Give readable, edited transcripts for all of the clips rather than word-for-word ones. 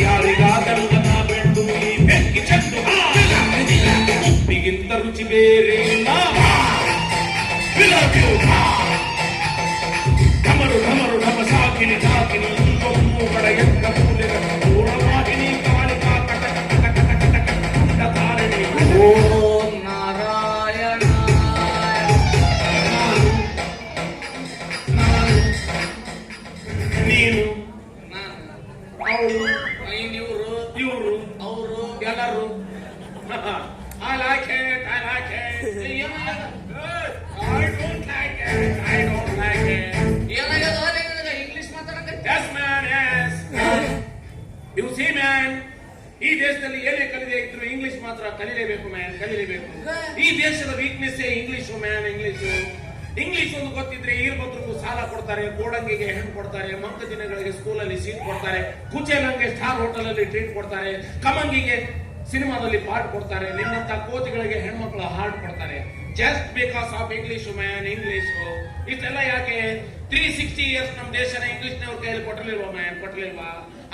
ಯಾರಿಗಾದಲ್ಲ ಬೆಂಡು ಈ ಬೆಂಕಿ ಚೆಂಡು ಉಪ್ಪಿಗಿಂತ ರುಚಿ ಬೇರೆ ಇಲ್ಲ ಢಮರು ಢಮರು ಢಮ ಸಾಕಿನಿ ಸಾಕಿನಿ ಇಂಗೊಮ್ಮು ಕಡೆಯತ್ತ ಮೂಲೆಗ ಪೂರ್ಣವಾಹಿನಿ ಕಾಳಿಕಾ ಕಟ ಕಟ ಕಟ ಕಟ ಕಟ ಕಟ ತಾರಣಿ ಓಂ ನಾರಾಯಣ. ನೀನು ನಾನು ಅವಳು ಇವ್ರು ಇವರು ಅವರು ಎಲ್ಲರೂ I like it, I like it. I don't like it, I don't like it. ಏನಾಗ್ಯದ ಇಂಗ್ಲಿಷ್ ಮಾತಾಡಕ್ಕೆ? Yes, man, yes. You see, man, ಈ ದೇಶದಲ್ಲಿ ಏನೇ ಕಲಿದೆ ಇದ್ರು ಇಂಗ್ಲಿಷ್ ಮಾತ್ರ ಕಲಿಲೇಬೇಕು ಮ್ಯಾನ್, ಕಲಿಲೇಬೇಕು. ಈ ದೇಶದ ವೀಕ್ನೆಸ್ ಇಂಗ್ಲಿಷ್ ಮ್ಯಾನ್, ಇಂಗ್ಲಿಷ್ ಒಂದು ಗೊತ್ತಿದ್ರೆ ಈರ್ಭದ್ರಿಗೂ ಸಾಲ ಕೊಡ್ತಾರೆ, ಗೋಡಂಗಿಗೆ ಹೆಣ್ಣು ಕೊಡ್ತಾರೆ, ಮಕ್ಕ ದಿನಗಳಿಗೆ ಸ್ಕೂಲಲ್ಲಿ ಸೀಟ್ ಕೊಡ್ತಾರೆ, ಕುಚೇಲಂಗೆ ಸ್ಟಾರ್ ಹೋಟೆಲ್ ಅಲ್ಲಿ ಟ್ರೀಟ್ ಕೊಡ್ತಾರೆ, ಕಮಂಗಿಗೆ ಸಿನಿಮಾದಲ್ಲಿ ಪಾಠ ಕೊಡ್ತಾರೆ, ನಿನ್ನಂತ ಕೋತಿಗಳಿಗೆ ಹೆಣ್ಮಕ್ಳು ಹಾರ್ಟ್ ಕೊಡ್ತಾರೆ. Just because of English man, English. ಇಷ್ಟೆಲ್ಲ ಯಾಕೆ? 360 years ನಮ್ಮ ದೇಶನ ಇಂಗ್ಲಿಷ್ನವ್ರ ಕೈಯಲ್ಲಿ ಕೊಟ್ಟಲಿಲ್ವಾ ಮ್ಯಾನ್, ಕೊಟ್ಟಲಿಲ್ವಾ?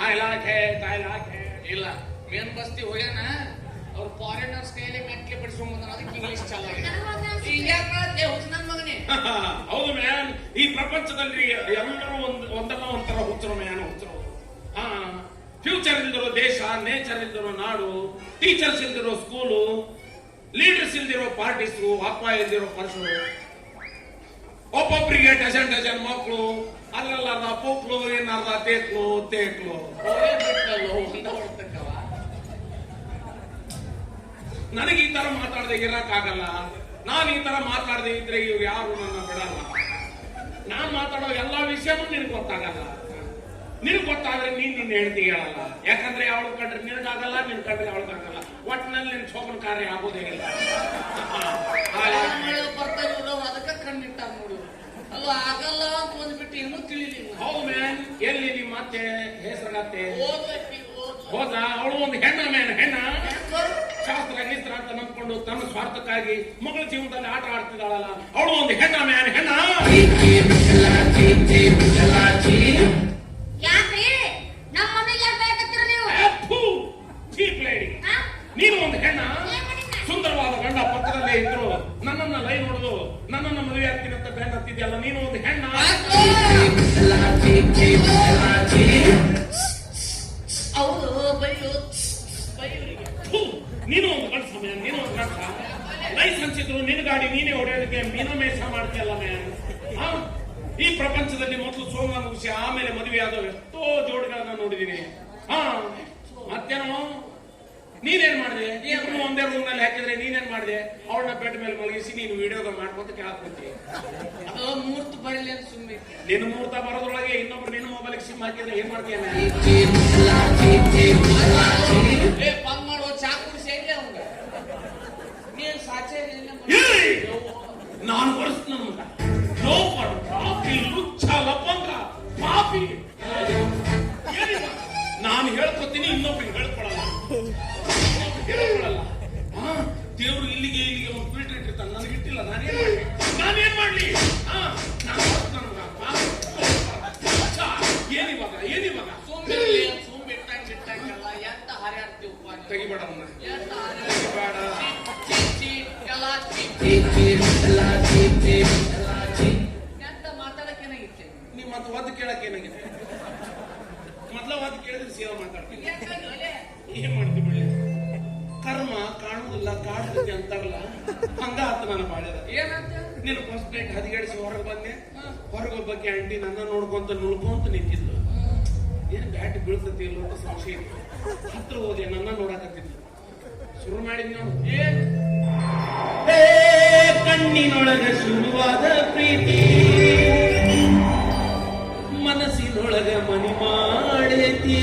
ಐ ಲಾಕ್ ಇಲ್ಲ ಮೇನ್ ಬಸ್ತಿ ಹೋಗ್ಯಾನ ಅವ್ರು ಫಾರಿನರ್ಸ್ ಕೈಯಲ್ಲಿ ಮೆಟ್ಲೆ ಬಿಡಿಸ್ಕೊಂಡ್ ಅದಕ್ಕೆ ಇಂಗ್ಲಿಷ್ ಚಾಲು ನನ್ ಮಗನೇ. ಹೌದು ಮ್ಯಾನ್, ಈ ಪ್ರಪಂಚದಲ್ಲಿ ಎಲ್ಲರೂ ಒಂದಲ್ಲ ಒಂಥರ ಹುಚ್ಚರು ಮ್ಯಾನ್, ಹುಚ್ಚರು. ಫ್ಯೂಚರ್ ಇಲ್ದಿರೋ ದೇಶ, ನೇಚರ್ ಇಲ್ದಿರೋ ನಾಡು, ಟೀಚರ್ಸ್ ಇಲ್ದಿರೋ ಸ್ಕೂಲು, ಲೀಡರ್ಸ್ ಇಲ್ದಿರೋ ಪಾರ್ಟೀಸು, ಅಪ್ಪ ಇಲ್ದಿರೋ ಪರ್ಸು, ಒಬ್ಬೊಬ್ಬರಿಗೆ ಡಜನ್ ಮಕ್ಕಳು, ಅಲ್ಲಲ್ಲ ಪೋಕ್ಲು, ಏನಾರ್ದ ತೇಕ್ಲು. ನನಗೆ ಈ ತರ ಮಾತಾಡದೆ ಇರಕ್ಕಾಗಲ್ಲ. ನಾನು ಈ ತರ ಮಾತಾಡದೆ ಇದ್ರೆ ಇವ್ರು ಯಾರು ನನ್ನ ಬಿಡಲ್ಲ. ನಾನ್ ಮಾತಾಡೋ ಎಲ್ಲಾ ವಿಷಯನೂ ನಿನಗೆ ಗೊತ್ತಾಗಲ್ಲ. ನಿನಗೆ ಗೊತ್ತಾದ್ರೆ ನಿನ್ನ ಹೆಂಡತಿ ಹೇಳಲ್ಲ. ಯಾಕಂದ್ರೆ ಅವಳು ಕಂಡ್ರೆ ನಿನಗಾಗಲ್ಲ, ನಿನ್ ಕಂಡ್ರೆ ಅವಳಿಗಾಗಲ್ಲ. ಒಟ್ಟಿನಲ್ಲಿ ನಿನ್ ಶೋಭನ ಕಾರ್ಯ ಆಗೋದೇ ಇಲ್ಲ. ಅದಕ್ಕೆ ಕಣ್ಣಿಟ್ಟ ನೋಡು. ಅಲ್ಲ ಆಗಲ್ಲ ಅಂತ ಬಂದ್ಬಿಟ್ಟು ಇನ್ನೂ ತಿಳಿಲಿಲ್ಲ. ಹೌದು ಮ್ಯಾನ್, ಎಲ್ಲಿ ನಿಮ್ಮ ಮತ್ತೆ ಹೆಸರಾಗತ್ತೆ ಹೋದ. ಅವಳು ಒಂದು ಹೆಣ್ಣ ಮ್ಯಾನ್, ಶಾಸ್ತ್ರ ಗೀಸ್ತ್ರ ಅಂತ ನಂಬ್ಕೊಂಡು ತನ್ನ ಸ್ವಾರ್ಥಕ್ಕಾಗಿ ಮಗಳ ಜೀವನದಲ್ಲಿ ಆಟ ಆಡ್ತಿದ್ದಾಳಲ್ಲ, ಅವಳು ಒಂದು ಹೆಣ್ಣ ಮ್ಯಾನ್, ಚೀಪ್ ಲೇಡಿ. ನೀನು ಒಂದು ಹೆಣ್ಣ, ಸುಂದರವಾದ ಗಂಡ ಪಕ್ಕದಲ್ಲೇ ಇದ್ರು ನನ್ನನ್ನ ಲೈ ನೋಡುದು, ನನ್ನನ್ನ ಮದುವೆ ಆಗ್ತೀನಿ ಅಂತ ಬೆನ್ನ ಹತ್ತಿದ್ಯಲ್ಲ, ನೀನು ಒಂದು ಹೆಣ್ಣ. ನೀನು ಒಂದು ಗಂಡಸ ಮ್ಯಾನ್, ನೀನು ಒಂದು ಗಂಡಸ. ಲೈಸೆನ್ಸ್ ಇದ್ರು ನಿನ್ನ ಗಾಡಿ ನೀನೇ ಹೊಡೆಯೋದಕ್ಕೆ ಮೀನಮೇಷ ಮಾಡ್ತೀಯಲ್ಲ ಮ್ಯಾನ್. ಈ ಪ್ರಪಂಚದಲ್ಲಿ ಮೊದಲು ಸೋಮ ಮುಗಿಸಿ ಆಮೇಲೆ ಮದುವೆ ಆದವು ಎಷ್ಟೋ ಜೋಡಿಗಳನ್ನ ನೋಡಿದೀನಿ. ಮತ್ತೇನೋ ನೀನೇನ್ ಮಾಡಿದೆ? ಇಬ್ರು ಒಂದೇ ರೂಮ್ ನಲ್ಲಿ ಹಾಕಿದ್ರೆ ನೀನೇನ್ ಮಾಡಿದೆ? ಅವಳನ್ನ ಬೆಡ್ ಮೇಲೆ ಮಲಗಿಸಿ ನೀನು ವಿಡಿಯೋಗ ಮಾಡ್ಕೊಂತ ಕೇಳಾಕ್ಬಿಡ್ತಿ. ಅದು ಮುಹೂರ್ತ ಬರಲಿ ಅಂತ ಸುಮ್ಮನೆ. ನಿನ್ನ ಮುಹೂರ್ತ ಬರೋದ್ರೊಳಗೆ ಇನ್ನೊಬ್ರು ನಿನ್ನ ಮೊಬೈಲ್ ಸಿಮ್ ಹಾಕಿದ್ರೆ ಏನ್ ಮಾಡ್ತೀಯ? ಬಂದ್ ಮಾಡುವ ಚಾ ಕುಡಿಸಿ ಅವಂಗ ನೀನ್ ಸಾಚೆ ನಾನು ಬರೆಸ್ತ ನಮ್ಗ ಲೋಪರ್ ಕಾಫಿ ಲುಚ್ಚ ಲಪಂಗ ಕಾಫಿ ನಾನು ಹೇಳ್ಕೊತೀನಿ, ಇನ್ನೊಬ್ರಿಗೆ ಹೇಳ್ಕೊಡಲ್ಲ. ದೇವ್ರು ಇಲ್ಲಿಗೆ ಒಂದು ಫಿಲ್ಟರ್ ಇಟ್ಟಿರ್ತಾನೆ, ನನಗೆ ಇಟ್ಟಿಲ್ಲ. ನಾನೇನ್ ಮಾಡ್ಲಿ? ಏನಿವಾಗ ಸುಮ್ಮಿಟ್ಟಂಗಿಟ್ಟಂಗಲ್ಲ ಎಂತ ಹರಿಯಾಡ್ತೀವಪ್ಪ. ತೆಗಿಬೇಡ ಎಂತ ಮಾತಾಡಕ್ಕೇನಾಗಿತ್ತೆ? ನೀವ್ ಮತ್ತೆ ಒದ್ದು ಕೇಳಕ್ ಏನಾಗಿದೆ? ಮೊದ್ಲ ಒದ್ದು ಕೇಳಿದ್ರೆ ಸೇವೆ ಮಾತಾಡ್ತೀನಿ. ಏನ್ ಮಾಡ್ತೀವಿ ಬಿಡಿ, ಕರ್ಮ ಕಾಣುದಿಲ್ಲ ಕಾಡುತ್ತೆ ಅಂತಾರಲ್ಲ, ಹಂಗ ಆತ ನಾನು ಬಾಳ್ಯದ. ಏನಂತ? ನೀನು ಫಸ್ಟ್ ನೈಟ್ ಹದಿಗಡಿಸಿ ಹೊರಗೆ ಬಂದೆ. ಹೊರಗೊಬ್ಬಕ್ಕೆ ಆಂಟಿ ನನ್ನ ನೋಡ್ಕೊಂತ ನುಳ್ಕೊಂತ ನಿಂತಿದ್ಲು. ಏನ್ ಬ್ಯಾಟ್ ಬೀಳ್ತತಿ ಇಲ್ಲ ಅಂತ ಸಂಶಯ ಇತ್ತು. ಹತ್ರ ಹೋದೆ, ನನ್ನ ನೋಡಕತ್ತಿದ್ಲು. ಶುರು ಮಾಡಿದ್ ನಾವು, ಕಣ್ಣಿನೊಳಗ ಶುರುವಾದ ಪ್ರೀತಿ ಮನಸ್ಸಿನೊಳಗ ಮನಿ ಮಾಡೇತಿ.